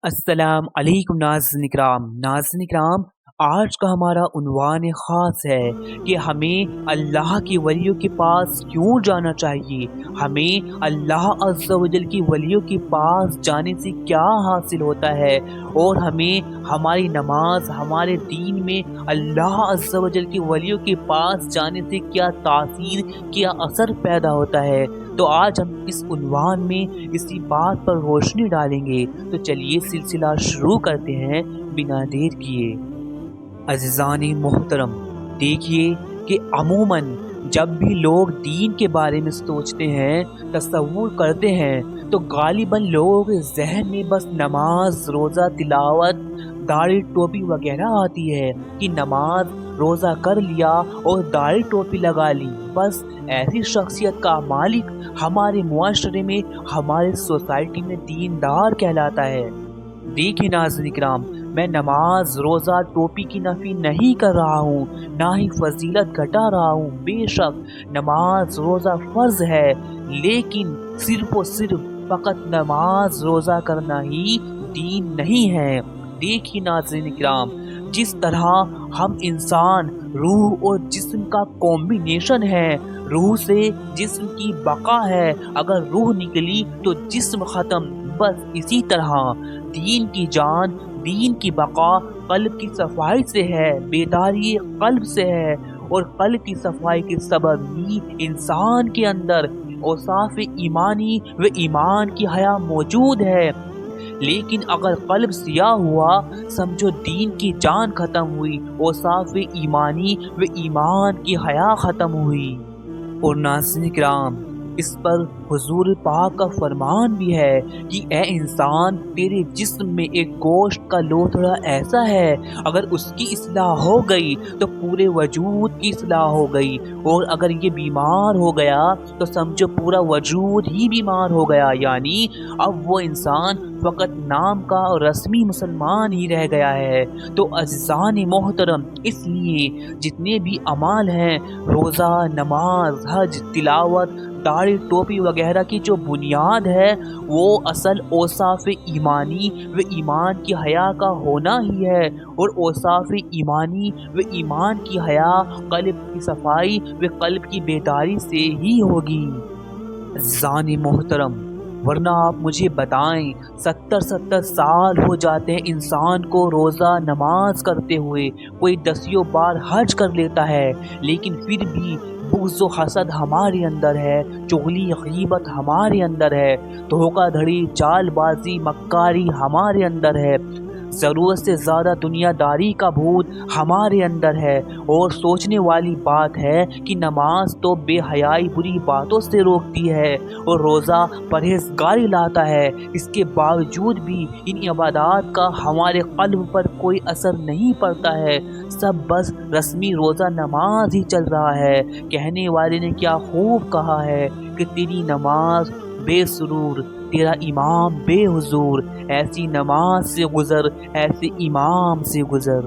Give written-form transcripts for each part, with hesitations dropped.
अस्सलाम अलैकुम नाज़रीन इकराम। आज का हमारा उन्वान ख़ास है कि हमें अल्लाह के वलियों के पास क्यों जाना चाहिए, हमें अल्लाह अज़्ज़ा वजल की वलियों के पास जाने से क्या हासिल होता है और हमें हमारी नमाज हमारे दीन में अल्लाह अज़्ज़ा वजल की वलियों के पास जाने से क्या तासीर क्या असर पैदा होता है। तो आज हम इस उन्वान में इसी बात पर रोशनी डालेंगे। तो चलिए सिलसिला शुरू करते हैं बिना देर किए। अज़ीज़ान मोहतरम, देखिए कि अमूमन जब भी लोग दीन के बारे में सोचते हैं, तसव्वुर करते हैं, तो गालिबन लोगों के जहन में बस नमाज रोज़ा तिलावत दाढ़ी टोपी वगैरह आती है कि नमाज रोज़ा कर लिया और दाढ़ी टोपी लगा ली, बस ऐसी शख्सियत का मालिक हमारे मुआशरे में हमारे सोसाइटी में दीनदार कहलाता है। देखिए नाज़रीन इकराम, मैं नमाज रोज़ा टोपी की नफ़ी नहीं कर रहा हूँ, ना ही फजीलत घटा रहा हूँ। बेशक नमाज रोज़ा फ़र्ज़ है, लेकिन सिर्फ़ और सिर्फ फ़कत नमाज रोज़ा करना ही दीन नहीं है। देखिए नाज़रीन इकराम, जिस तरह हम इंसान रूह और जिस्म का कॉम्बिनेशन है, रूह से जिस्म की बका है, अगर रूह निकली तो जिस्म ख़त्म। बस इसी तरह दीन की जान दीन की बका क़ल्ब की सफाई से है, बेदारी क़ल्ब से है, और क़ल्ब की सफाई के सबब ही इंसान के अंदर औसाफ़ ईमानी व ईमान की हया मौजूद है। लेकिन अगर क़ल्ब सियाह हुआ, समझो दीन की जान ख़त्म हुई, औसाफ़ ईमानी व ईमान की हया ख़त्म हुई। और नाज़रीन किराम, इस पर हुज़ूर पाक का फरमान भी है कि ए इंसान, तेरे जिस्म में एक गोश्त का लोथड़ा ऐसा है, अगर उसकी इस्लाह हो गई तो पूरे वजूद की इस्लाह हो गई, और अगर ये बीमार हो गया तो समझो पूरा वजूद ही बीमार हो गया। यानी अब वो इंसान फ़कत नाम का और रस्मी मुसलमान ही रह गया है। तो अज़ीज़ान मोहतरम, इसलिए जितने भी अमाल हैं, रोज़ा नमाज हज तिलावत दाढ़ी टोपी वगैरह की जो बुनियाद है, वो असल औसाफ़ ईमानी व ईमान की हया का होना ही है, और औसाफ़ ईमानी व ईमान की हया क़ल्ब की सफाई व क़ल्ब की बेदारी से ही होगी। ज़ानी मोहतरम, वरना आप मुझे बताएं, 70-70 साल हो जाते हैं इंसान को रोज़ा नमाज करते हुए, कोई 10 बार हज कर लेता है, लेकिन फिर भी बुग़्ज़ व हसद हमारे अंदर है, चुगली गीबत हमारे अंदर है, धोखाधड़ी चालबाजी मक्कारी हमारे अंदर है, ज़रूरत से ज़्यादा दुनियादारी का भूत हमारे अंदर है। और सोचने वाली बात है कि नमाज तो बेहयाई बुरी बातों से रोकती है और रोज़ा परहेज़गारी लाता है, इसके बावजूद भी इन इबादत का हमारे क़ल्ब पर कोई असर नहीं पड़ता है, सब बस रस्मी रोज़ा नमाज ही चल रहा है। कहने वाले ने क्या खूब कहा है कि तेरी नमाज बेसुरूर, तेरा इमाम बेहुजूर, ऐसी नमाज से गुज़र, ऐसे इमाम से गुज़र।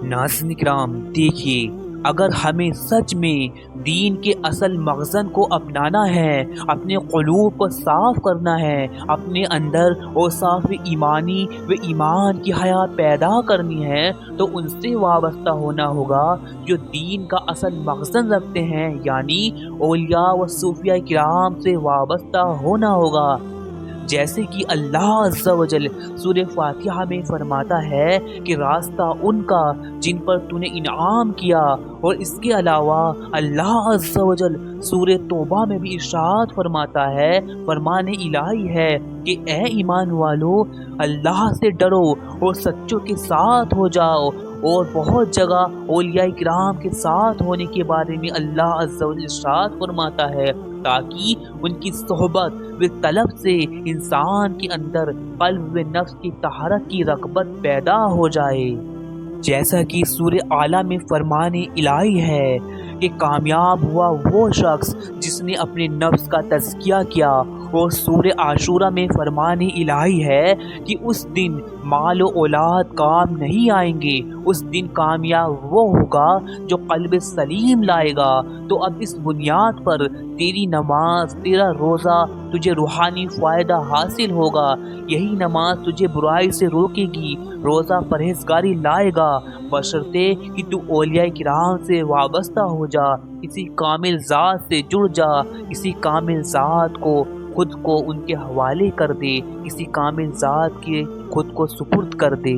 नाज़रीन किराम, देखिए, अगर हमें सच में दीन के असल मग़ज़न को अपनाना है, अपने क़ुलूब को साफ़ करना है, अपने अंदर औसाफ़ ईमानी व ईमान की हया पैदा करनी है, तो उनसे वाबस्ता होना होगा जो दीन का असल मग़ज़न रखते हैं, यानी औलिया व सूफ़िया किराम से वाबस्ता होना होगा। जैसे कि अल्लाह अज़्ज़ा वजल सूरह फ़ातिहा में फरमाता है कि रास्ता उनका जिन पर तूने इनाम किया, और इसके अलावा अल्लाह अज़्ज़ा वजल सूरह तौबा में भी इरशाद फरमाता है, फरमाने इलाही है कि ए ईमान वालो, अल्लाह से डरो और सच्चों के साथ हो जाओ। और बहुत जगह औलिया किराम के साथ होने के बारे में अल्लाह अज़्ज़ा वजल इरशाद फरमाता है, ताकि उनकी सोहबत व तलब से इंसान के अंदर क़ल्ब व नफ्स की तहारत की रग़बत पैदा हो जाए। जैसा कि सूरह आला में फरमाने इलाही है कि कामयाब हुआ वो शख्स जिसने अपने नफ्स का तज़किया किया اور سورہ عاشورہ میں فرمان الہی ہے کہ اس دن مال و اولاد کام نہیں آئیں گے، اس دن کامیاب وہ ہوگا جو قلب سلیم لائے گا۔ تو اب اس بنیاد پر تیری نماز، تیرا روزہ تجھے روحانی فائدہ حاصل ہوگا، یہی نماز تجھے برائی سے روکے گی، روزہ پرہیزگاری لائے گا، بشرطے کہ تو اولیاء کرام سے وابستہ ہو جا، کسی کامل ذات سے جڑ جا، کسی کامل ذات کو خود کو ان کے حوالے کر دے، کسی کامل ذات کے خود کو سپرد کر دے۔